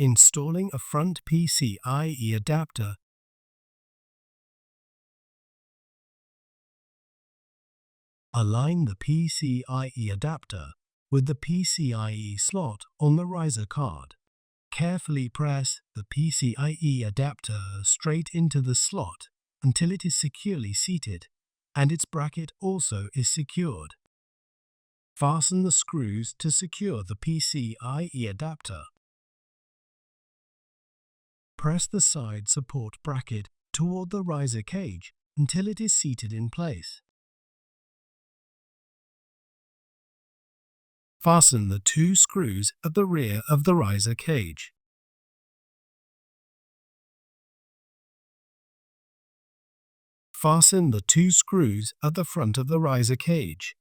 Installing a front PCIe adapter. Align the PCIe adapter with the PCIe slot on the riser card. Carefully press the PCIe adapter straight into the slot until it is securely seated and its bracket also is secured. Fasten the screws to secure the PCIe adapter. Press the side support bracket toward the riser cage until it is seated in place. Fasten the two screws at the rear of the riser cage. Fasten the two screws at the front of the riser cage.